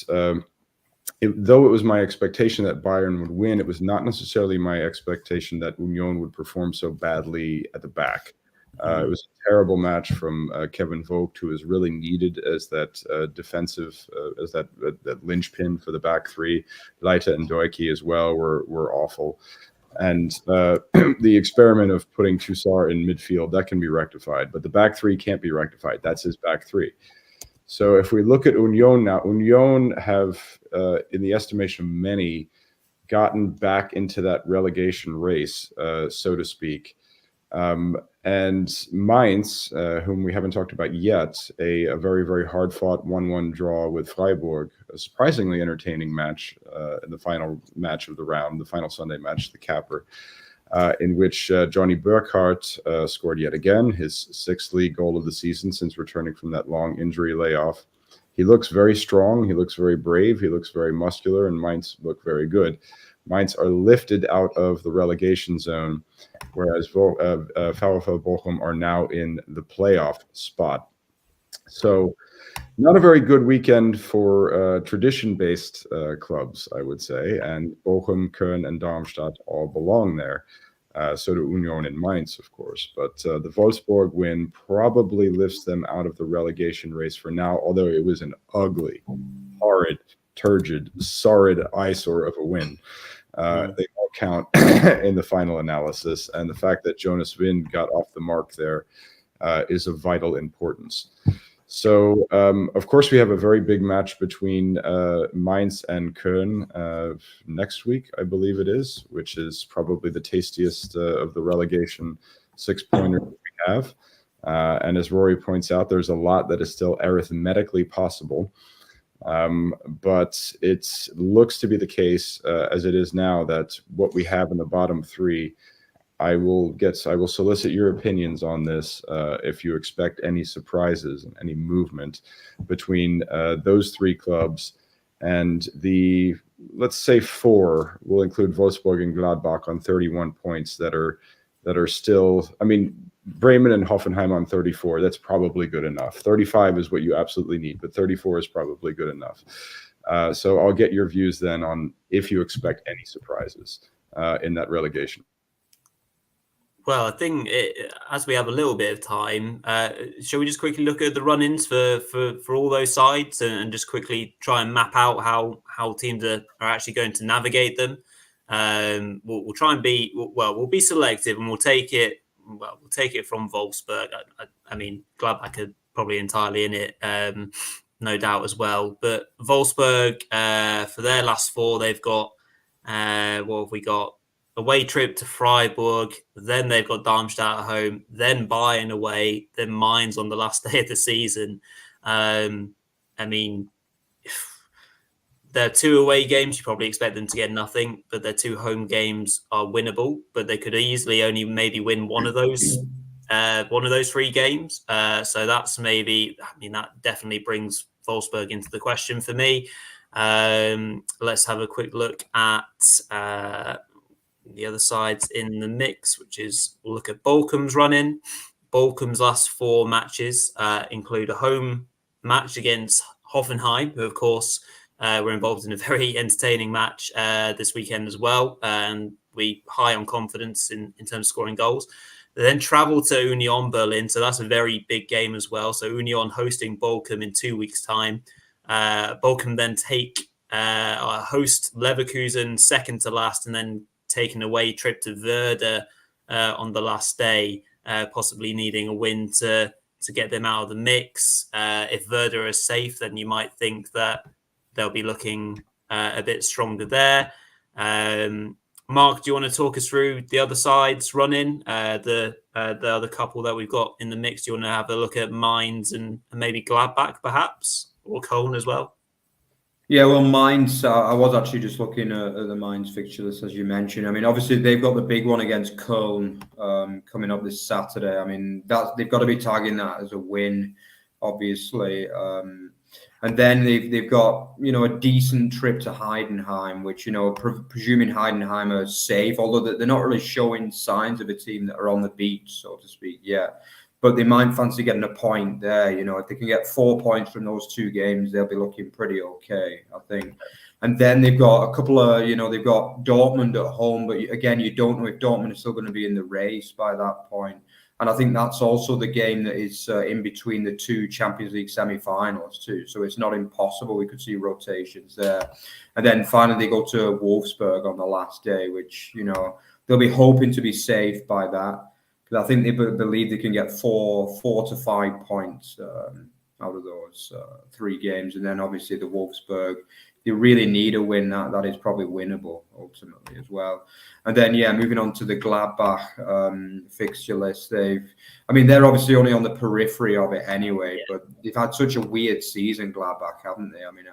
[SPEAKER 3] though it was my expectation that Bayern would win, it was not necessarily my expectation that Union would perform so badly at the back. It was a terrible match from Kevin Vogt, who is really needed as that defensive, as that linchpin for the back three. Leite and Doiki as well were awful. And the experiment of putting Toussaint in midfield, that can be rectified, but the back three can't be rectified. That's his back three. So if we look at Union now, Union have, in the estimation of many, gotten back into that relegation race, so to speak. And Mainz, whom we haven't talked about yet, a very, very hard-fought 1-1 draw with Freiburg, a surprisingly entertaining match in the final match of the round, the final Sunday match, the capper, in which Johnny Burkhardt scored yet again, his 6th league goal of the season since returning from that long injury layoff. He looks very strong, he looks very brave, he looks very muscular, and Mainz look very good. Mainz are lifted out of the relegation zone, whereas VfL Bochum are now in the playoff spot. So not a very good weekend for tradition-based clubs, I would say, and Bochum, Köln, and Darmstadt all belong there. So do Union and Mainz, of course. But the Wolfsburg win probably lifts them out of the relegation race for now, although it was an ugly, horrid, turgid, sordid eyesore of a win. They all count in the final analysis, and the fact that Jonas Wind got off the mark there is of vital importance. So, of course, we have a very big match between Mainz and Köln next week, I believe it is, which is probably the tastiest of the relegation 6-pointers we have. And as Rory points out, there's a lot that is still arithmetically possible. But it looks to be the case, as it is now, that what we have in the bottom three, I will solicit your opinions on this if you expect any surprises and any movement between those three clubs and the, let's say, four. We'll include Wolfsburg and Gladbach on 31 points that are still, I mean, Bremen and Hoffenheim on 34. That's probably good enough. 35 is what you absolutely need, but 34 is probably good enough. So I'll get your views then on if you expect any surprises in that relegation.
[SPEAKER 1] Well, I think as we have a little bit of time, shall we just quickly look at the run-ins for all those sides and just quickly try and map out how teams are actually going to navigate them? We'll try and we'll be selective and we'll take it from Wolfsburg. I mean, Gladbach are probably entirely in it, no doubt as well. But Wolfsburg, for their last four, they've got, what have we got? Away trip to Freiburg, then they've got Darmstadt at home, then Bayern away, then Mainz on the last day of the season. I mean, their 2 away games, you probably expect them to get nothing, but their 2 home games are winnable, but they could easily only maybe win one of those 3 games. So that's maybe, I mean, that definitely brings Wolfsburg into the question for me. Let's have a quick look at the other sides in the mix, which is, we'll look at Bochum's run-in. Bochum's last 4 matches include a home match against Hoffenheim, who, of course, were involved in a very entertaining match this weekend as well. And we high on confidence in terms of scoring goals. They then travel to Union Berlin, so that's a very big game as well. So Union hosting Bochum in 2 weeks' time. Bochum then host Leverkusen second to last, and then take an away trip to Werder on the last day, possibly needing a win to get them out of the mix. If Werder is safe, then you might think that they'll be looking a bit stronger there. Mark, do you want to talk us through the other sides running, the other couple that we've got in the mix? Do you want to have a look at Mainz and maybe Gladbach, perhaps, or Köln as well?
[SPEAKER 2] Yeah, well, Mainz, I was actually just looking at the Mainz fixture list, as you mentioned. I mean, obviously, they've got the big one against Köln coming up this Saturday. I mean, they've got to be tagging that as a win, obviously. And then they've got, a decent trip to Heidenheim, which, presuming Heidenheim are safe, although they're not really showing signs of a team that are on the beach, so to speak, yet. But they might fancy getting a point there. If they can get 4 points from those two games, they'll be looking pretty okay, I think. And then they've got a couple of, they've got Dortmund at home, but again, you don't know if Dortmund is still going to be in the race by that point. And I think that's also the game that is in between the two Champions League semi-finals too. So it's not impossible. We could see rotations there. And then finally they go to Wolfsburg on the last day, which, they'll be hoping to be safe by that. I think they believe they can get 4 to 5 points out of those 3 games. And then obviously the Wolfsburg, they really need a win. That is probably winnable ultimately as well. And then, moving on to the Gladbach fixture list. They're obviously only on the periphery of it anyway, but they've had such a weird season, Gladbach, haven't they? I mean,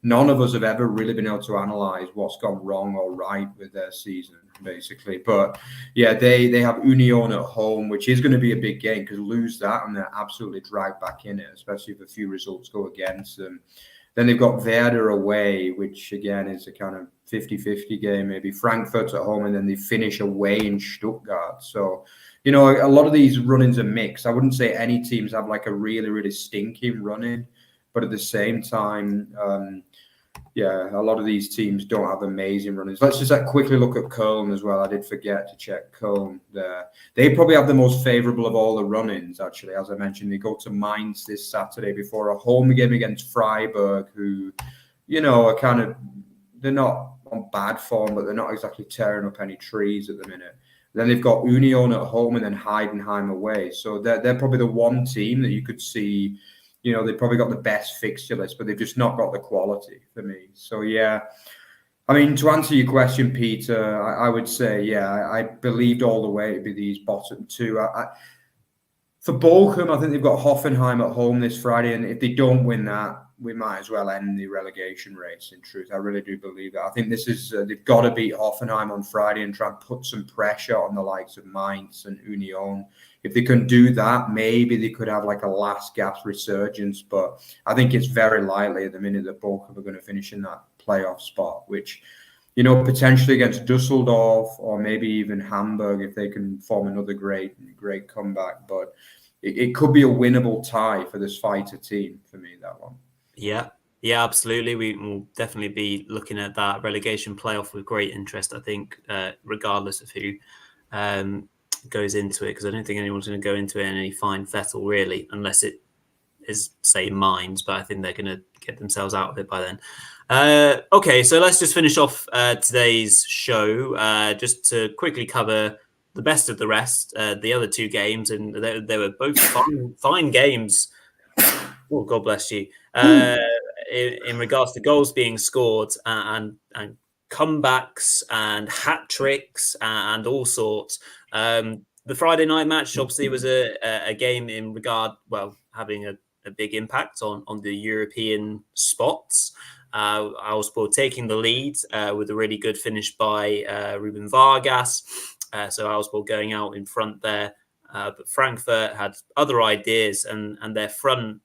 [SPEAKER 2] none of us have ever really been able to analyse what's gone wrong or right with their season, basically. But they have Union at home, which is going to be a big game, because lose that and they're absolutely dragged back in it, especially if a few results go against them. Then they've got Werder away, which again is a kind of 50-50 game, maybe. Frankfurt at home, and then they finish away in Stuttgart. So, a lot of these run-ins are mixed. I wouldn't say any teams have like a really, really stinking run-in, but at the same time, a lot of these teams don't have amazing run-ins. Let's just quickly look at Köln as well. I did forget to check Köln there. They probably have the most favourable of all the run-ins, actually. As I mentioned, they go to Mainz this Saturday before a home game against Freiburg, who, are they're not on bad form, but they're not exactly tearing up any trees at the minute. Then they've got Union at home and then Heidenheim away. So they're probably the one team that you could see. They've probably got the best fixture list, but they've just not got the quality for me. So, to answer your question, Peter, I would say, I believed all the way it'd be these bottom two. For Bochum, I think they've got Hoffenheim at home this Friday, and if they don't win that, we might as well end the relegation race, in truth. I really do believe that. I think this is, they've got to beat Hoffenheim on Friday and try and put some pressure on the likes of Mainz and Union. If they can do that, maybe they could have like a last gasp resurgence. But I think it's very likely at the minute that Bochum are going to finish in that playoff spot, which, potentially against Dusseldorf or maybe even Hamburg, if they can form another great comeback. But it could be a winnable tie for this fighter team for me, that one.
[SPEAKER 1] Yeah, absolutely. We will definitely be looking at that relegation playoff with great interest, I think, regardless of who goes into it, because I don't think anyone's going to go into it in any fine fettle, really, unless it is, say, Mainz, but I think they're going to get themselves out of it by then. Okay, so let's just finish off today's show, just to quickly cover the best of the rest, the other 2 games, and they were both fine games. Oh, God bless you. In regards to goals being scored and comebacks and hat tricks and all sorts. The Friday night match obviously was a game in regard, having a big impact on the European spots. Augsburg taking the lead with a really good finish by Ruben Vargas. So Augsburg going out in front there. But Frankfurt had other ideas, and their front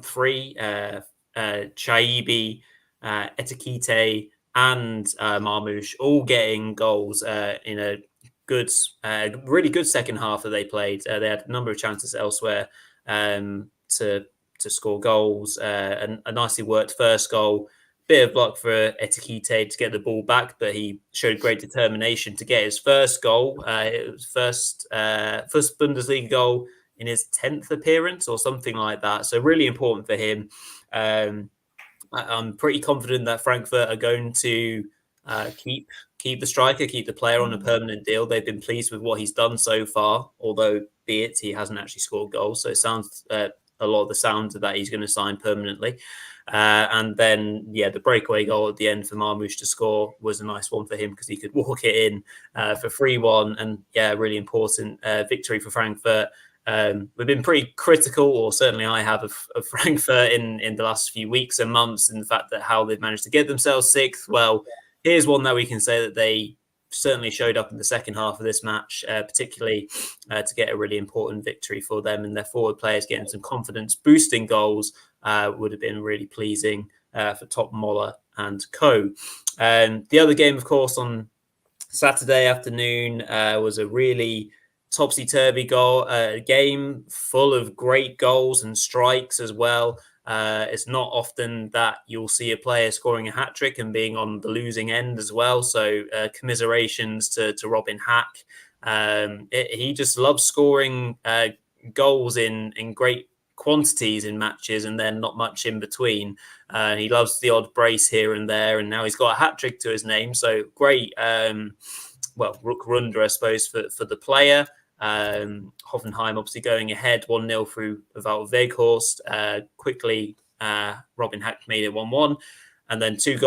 [SPEAKER 1] 3, Chaibi, Etikite, and Marmouche, all getting goals in a really good second half that they played. They had a number of chances elsewhere to score goals. And a nicely worked first goal. Bit of luck for Etikite to get the ball back, but he showed great determination to get his first goal. It was first Bundesliga goal in his 10th appearance or something like that. So really important for him. I'm pretty confident that Frankfurt are going to keep the striker, keep the player on a permanent deal. They've been pleased with what he's done so far, although be it he hasn't actually scored goals. So it sounds a lot of the sounds of that he's going to sign permanently. And then, the breakaway goal at the end for Marmouche to score was a nice one for him because he could walk it in for 3-1. And, really important victory for Frankfurt. we've been pretty critical, or certainly I have, of Frankfurt in the last few weeks and months, and the fact that how they've managed to get themselves sixth. Well, here's one that we can say that they certainly showed up in the second half of this match, particularly to get a really important victory for them, and their forward players getting some confidence boosting goals would have been really pleasing for Top Moller and co. The other game, of course, on Saturday afternoon was a really topsy-turvy game full of great goals and strikes as well. It's not often that you'll see a player scoring a hat-trick and being on the losing end as well. So commiserations to Robin Hack. He just loves scoring goals in great quantities in matches and then not much in between. He loves the odd brace here and there, and now he's got a hat-trick to his name. So great, Rückrunde, I suppose, for the player. Hoffenheim obviously going ahead 1-0 through Wout Weghorst. Quickly, Robin Hack made it 1-1. And then two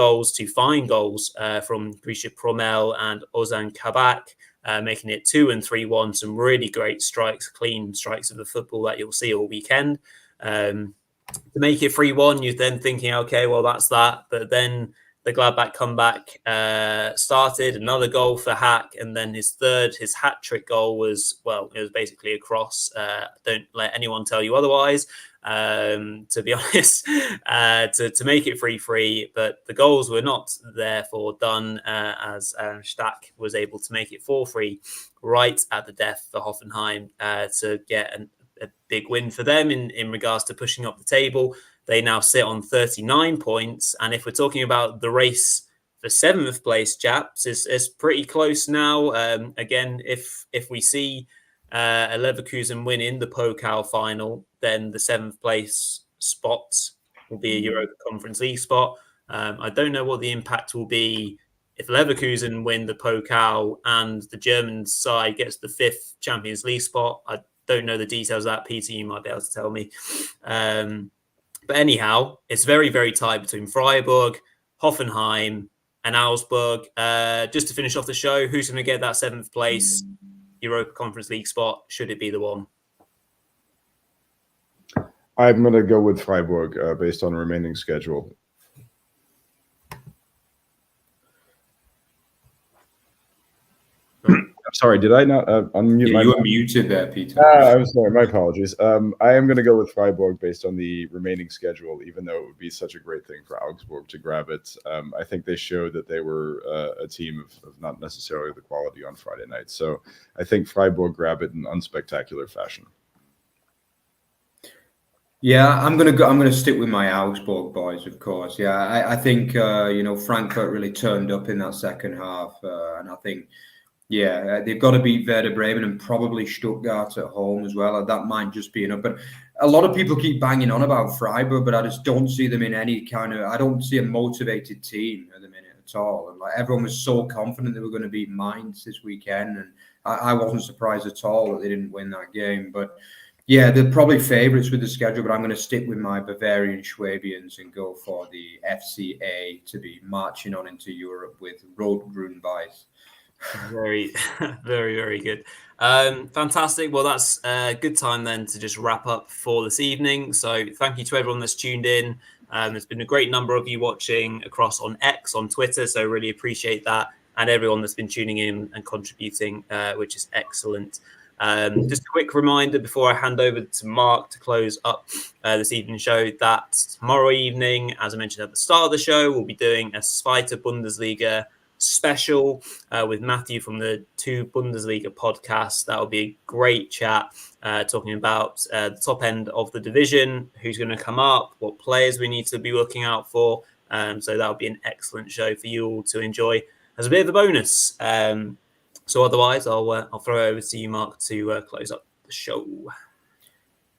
[SPEAKER 1] fine goals from Grisha Promel and Ozan Kabak, making it 2 and 3-1. Some really great strikes, clean strikes of the football that you'll see all weekend. To make it 3-1, you're then thinking, okay, well, that's that. But then the Gladbach comeback started, another goal for Hack, and then his hat-trick goal was, well, it was basically a cross. Don't let anyone tell you otherwise, to be honest, to make it 3-3. But the goals were not therefore done, as Stack was able to make it 4-3 right at the death for Hoffenheim to get a big win for them in regards to pushing up the table. They now sit on 39 points. And if we're talking about the race for 7th place, chaps, it's pretty close now. Again, if we see a Leverkusen win in the Pokal final, then the 7th place spot will be a Europa Conference League spot. I don't know what the impact will be if Leverkusen win the Pokal and the German side gets the 5th Champions League spot. I don't know the details of that. Peter, you might be able to tell me. But anyhow, it's very, very tight between Freiburg, Hoffenheim, and Augsburg. Just to finish off the show, who's going to get that 7th place Europa Conference League spot? Should it be the one?
[SPEAKER 3] I'm going to go with Freiburg based on remaining schedule. I'm sorry, did I not unmute my...
[SPEAKER 2] You were muted there, Peter.
[SPEAKER 3] I'm sorry, my apologies. I am going to go with Freiburg based on the remaining schedule, even though it would be such a great thing for Augsburg to grab it. I think they showed that they were a team of not necessarily the quality on Friday night. So I think Freiburg grab it in unspectacular fashion.
[SPEAKER 2] Yeah, I'm gonna stick with my Augsburg boys, of course. Yeah, I think Frankfurt really turned up in that second half, and I think. Yeah, they've got to beat Werder Bremen and probably Stuttgart at home as well. That might just be enough. But a lot of people keep banging on about Freiburg, but I just don't see them in any kind of... I don't see a motivated team at the minute at all. And like everyone was so confident they were going to beat Mainz this weekend, and I wasn't surprised at all that they didn't win that game. But yeah, they're probably favourites with the schedule, but I'm going to stick with my Bavarian Schwabians and go for the FCA to be marching on into Europe with Rot-Grün-Weiß.
[SPEAKER 1] Very, very, very good. Fantastic. Well, that's a good time then to just wrap up for this evening. So thank you to everyone that's tuned in. There's been a great number of you watching across on X, on Twitter, so really appreciate that. And everyone that's been tuning in and contributing, which is excellent. Just a quick reminder before I hand over to Mark to close up this evening's show that tomorrow evening, as I mentioned at the start of the show, we'll be doing a Zweite Bundesliga special with Matthew from the 2 Bundesliga podcasts. That'll be a great chat talking about the top end of the division, who's going to come up, what players we need to be looking out for. So that'll be an excellent show for you all to enjoy as a bit of a bonus. So otherwise, I'll throw it over to you, Mark, to close up the show.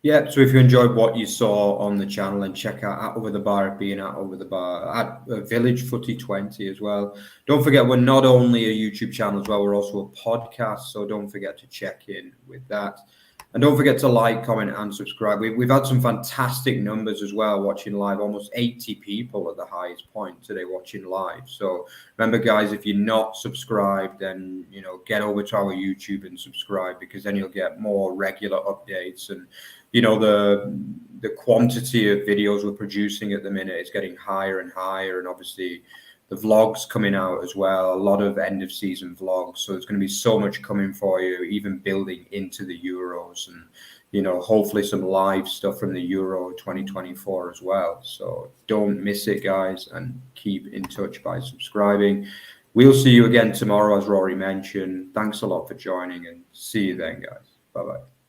[SPEAKER 2] Yeah, so if you enjoyed what you saw on the channel, and check out at Over the Bar at being at Over the Bar at Village Footy 20 as well. Don't forget, we're not only a YouTube channel as well, we're also a podcast, so don't forget to check in with that. And don't forget to like, comment, and subscribe. We've had some fantastic numbers as well watching live. Almost 80 people at the highest point today watching live. So remember, guys, if you're not subscribed, then get over to our YouTube and subscribe, because then you'll get more regular updates. And the quantity of videos we're producing at the minute is getting higher and higher, and obviously the vlogs coming out as well, a lot of end of season vlogs. So there's going to be so much coming for you, even building into the Euros, and hopefully some live stuff from the Euro 2024 as well. So don't miss it, guys, and keep in touch by subscribing. We'll see you again tomorrow, as Rory mentioned. Thanks a lot for joining, and see you then, guys. Bye-bye.